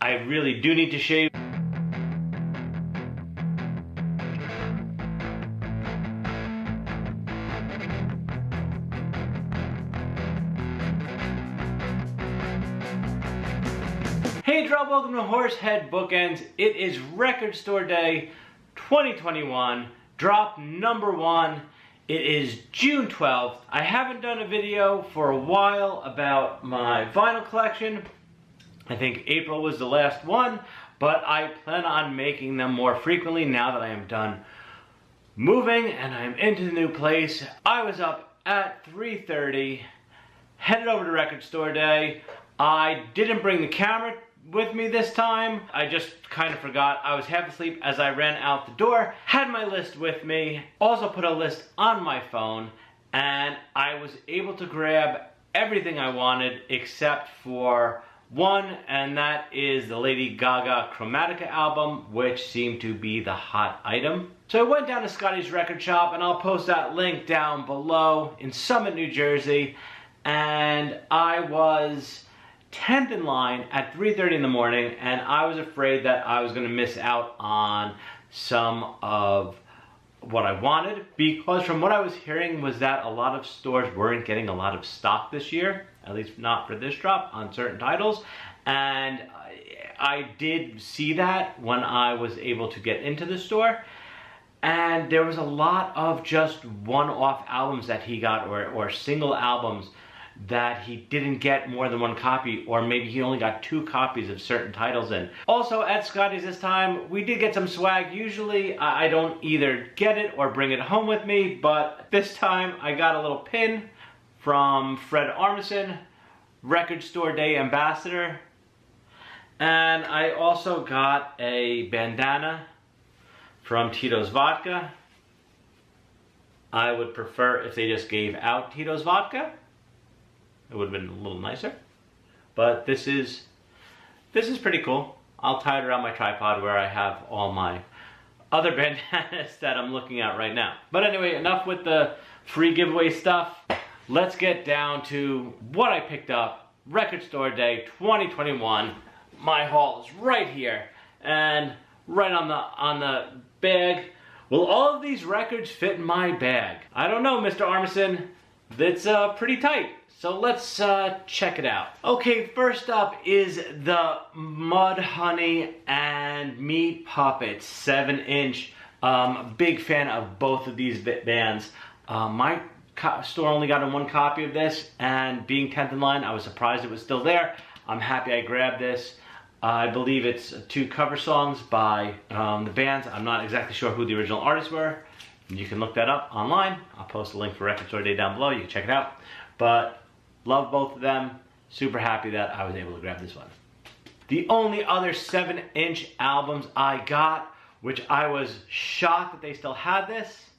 I really do need to shave. Hey Drop, welcome to Horsehead Bookends. It is Record Store Day 2021, drop number 1. It is June 12th. I haven't done a video for a while about my vinyl collection. I think April was the last one, but I plan on making them more frequently now that I am done moving and I'm into the new place. I was up at 3:30, headed over to Record Store Day. I didn't bring the camera with me this time. I just kind of forgot. I was half asleep as I ran out the door. Had my list with me. Also put a list on my phone. And I was able to grab everything I wanted except for one. And that is the Lady Gaga Chromatica album, which seemed to be the hot item. So I went down to Scotti's record shop, and I'll post that link down below, in Summit, New Jersey. And I was 10th in line at 3:30 in the morning, and I was afraid that I was going to miss out on some of what I wanted, because from what I was hearing was that a lot of stores weren't getting a lot of stock this year, at least not for this drop, on certain titles. And I did see that when I was able to get into the store, and there was a lot of just one-off albums that he got, or single albums that he didn't get more than one copy, or maybe he only got 2 copies of certain titles in. Also at Scotti's this time, we did get some swag. Usually I don't either get it or bring it home with me, but this time I got a little pin from Fred Emerson, Record Store Day ambassador. And I also got a bandana from Tito's Vodka. I would prefer if they just gave out Tito's Vodka. It would have been a little nicer, but this is pretty cool. I'll tie it around my tripod where I have all my other bandanas that I'm looking at right now. But anyway, enough with the free giveaway stuff. Let's get down to what I picked up. Record Store Day 2021. My haul is right here, and right on the bag. Will all of these records fit in my bag? I don't know, Mr. Emerson. That's pretty tight. So let's check it out. Okay, first up is the Mudhoney and Meat Puppets 7-inch. Big fan of both of these bands. My store only got 1 copy of this, and being 10th in line, I was surprised it was still there. I'm happy I grabbed this. I believe it's 2 cover songs by the bands. I'm not exactly sure who the original artists were. You can look that up online. I'll post a link for Record Store Day down below. You can check it out. But love both of them. Super happy that I was able to grab this one. The only other 7-inch albums I got, which I was shocked that they still had this,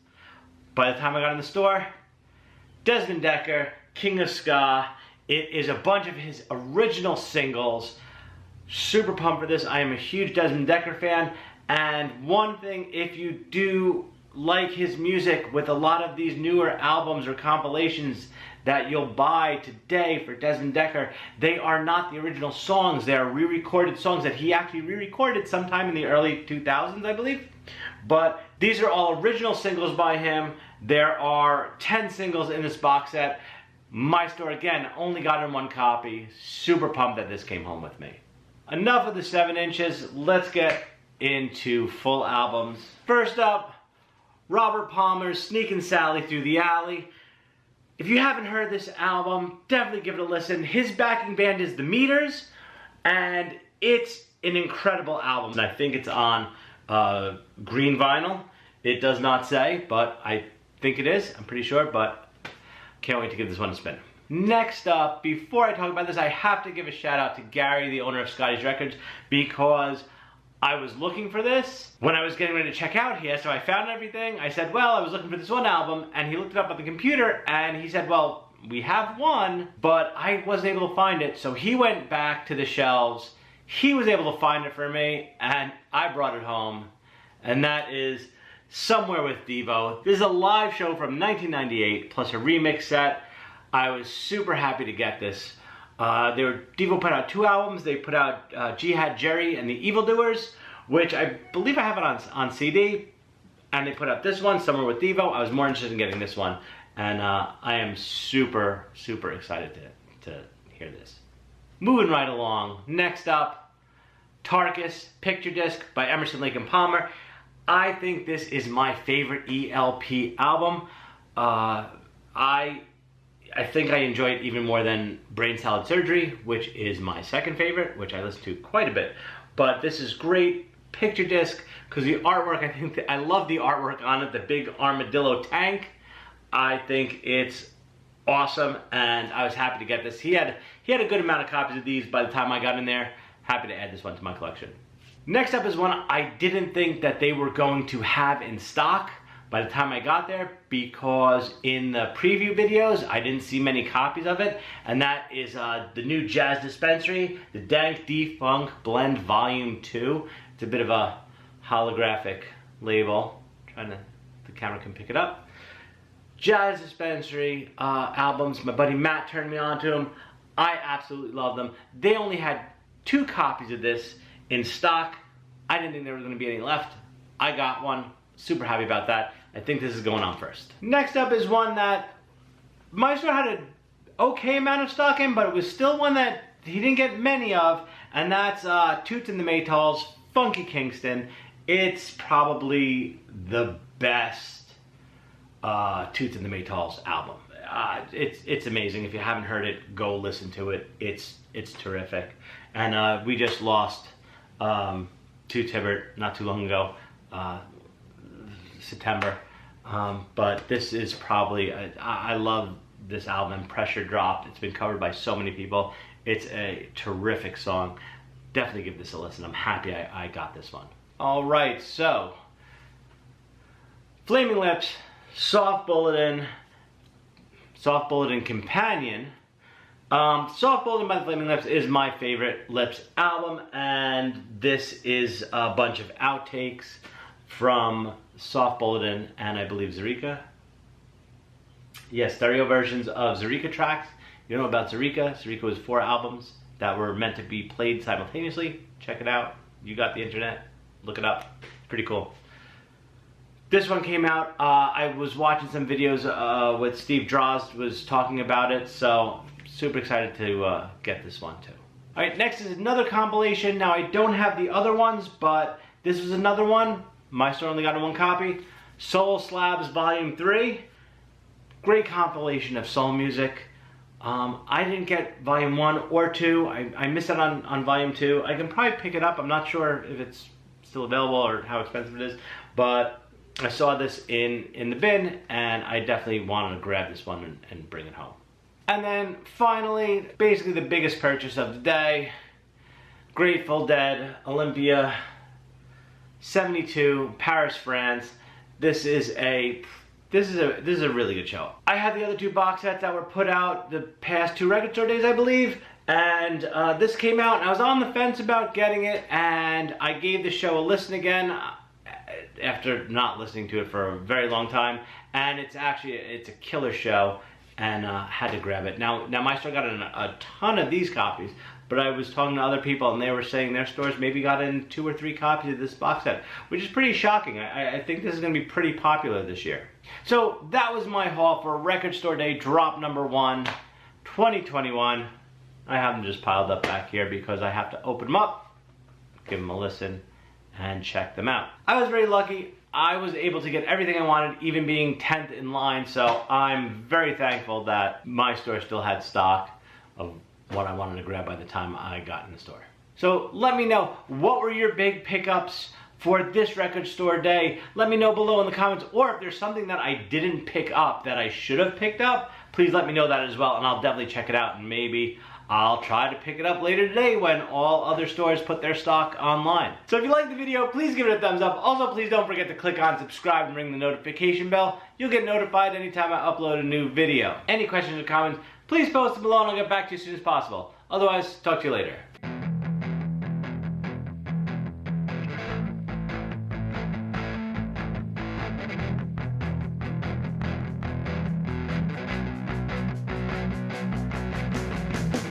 by the time I got in the store, Desmond Dekker, King of Ska. It is a bunch of his original singles. Super pumped for this. I am a huge Desmond Dekker fan. And one thing, if you do like his music, with a lot of these newer albums or compilations that you'll buy today for Desmond Dekker, they are not the original songs. They are re-recorded songs that he actually re-recorded sometime in the early 2000s, I believe. But these are all original singles by him. There are 10 singles in this box set. My store, again, only got in 1 copy. Super pumped that this came home with me. Enough of the 7 inches. Let's get into full albums. First up, Robert Palmer's Sneakin' Sally Through the Alley. If you haven't heard this album, definitely give it a listen. His backing band is The Meters, and it's an incredible album. And I think it's on green vinyl. It does not say, but I think it is. I'm pretty sure, but can't wait to give this one a spin. Next up, before I talk about this, I have to give a shout out to Gary, the owner of Scotti's Records, because I was looking for this. When I was getting ready to check out here, so I found everything. I said, well, I was looking for this one album, and he looked it up on the computer, and he said, well, we have one, but I wasn't able to find it. So he went back to the shelves. He was able to find it for me, and I brought it home. And that is Somewhere with Devo. This is a live show from 1998, plus a remix set. I was super happy to get this. Devo put out 2 albums. They put out Jihad Jerry and the Evildoers, which I believe I have it on CD. And they put out this one, Summer with Devo. I was more interested in getting this one. And I am super, super excited to hear this. Moving right along. Next up, Targus, Picture Disc by Emerson, Lake and Palmer. I think this is my favorite ELP album. I think I enjoy it even more than Brain Salad Surgery, which is my second favorite, which I listen to quite a bit. But this is great picture disc because the artwork, I love the artwork on it, the big armadillo tank. I think it's awesome, and I was happy to get this. He had a good amount of copies of these by the time I got in there. Happy to add this one to my collection. Next up is one I didn't think that they were going to have in stock by the time I got there, because in the preview videos I didn't see many copies of it, and that is the new Jazz Dispensary, the Dank D-Funk Blend Volume 2. It's a bit of a holographic label. The camera can pick it up. Jazz Dispensary albums. My buddy Matt turned me on to them. I absolutely love them. They only had 2 copies of this in stock. I didn't think there was going to be any left. I got one. Super happy about that. I think this is going on first. Next up is one that my store had an okay amount of stock in, but it was still one that he didn't get many of, and that's Toots and the Maytals, Funky Kingston. It's probably the best Toots and the Maytals album. It's amazing. If you haven't heard it, go listen to it. It's terrific. And we just lost Toots Hibbert not too long ago, September. But this is probably, I love this album, Pressure Dropped. It's been covered by so many people. It's a terrific song. Definitely give this a listen. I'm happy I got this one. All right, so Flaming Lips, Soft Bulletin Companion. Soft Bulletin by the Flaming Lips is my favorite Lips album, and this is a bunch of outtakes from Soft Bulletin and I believe Zerika. Yes, stereo versions of Zerika tracks. You know about Zerika? Zerika was 4 albums that were meant to be played simultaneously. Check it out. You got the internet. Look it up. It's pretty cool. This one came out. I was watching some videos with Steve Drozd was talking about it, so super excited to get this one too. All right, next is another compilation. Now I don't have the other ones, but this was another one. My store only got 1 copy. Soul Slabs Volume 3. Great compilation of soul music. I didn't get Volume 1 or 2. I missed out on Volume 2. I can probably pick it up. I'm not sure if it's still available or how expensive it is. But I saw this in the bin, and I definitely wanted to grab this one and bring it home. And then finally, basically the biggest purchase of the day. Grateful Dead, Olympia 72, Paris, France. This is a really good show. I had the other 2 box sets that were put out the past 2 record store days, I believe, and this came out, and I was on the fence about getting it, and I gave the show a listen again after not listening to it for a very long time, and it's a killer show, and had to grab it. Now my store got in a ton of these copies, but I was talking to other people, and they were saying their stores maybe got in 2 or 3 copies of this box set, which is pretty shocking. I think this is going to be pretty popular this year. So that was my haul for Record Store Day Drop Number 1, 2021. I have them just piled up back here because I have to open them up, give them a listen, and check them out. I was very lucky. I was able to get everything I wanted, even being 10th in line, so I'm very thankful that my store still had stock of what I wanted to grab by the time I got in the store. So let me know, what were your big pickups for this Record Store Day? Let me know below in the comments, or if there's something that I didn't pick up that I should have picked up, please let me know that as well, and I'll definitely check it out, and maybe I'll try to pick it up later today when all other stores put their stock online. So if you liked the video, please give it a thumbs up. Also, please don't forget to click on subscribe and ring the notification bell. You'll get notified anytime I upload a new video. Any questions or comments, please post them below and I'll get back to you as soon as possible. Otherwise, talk to you later.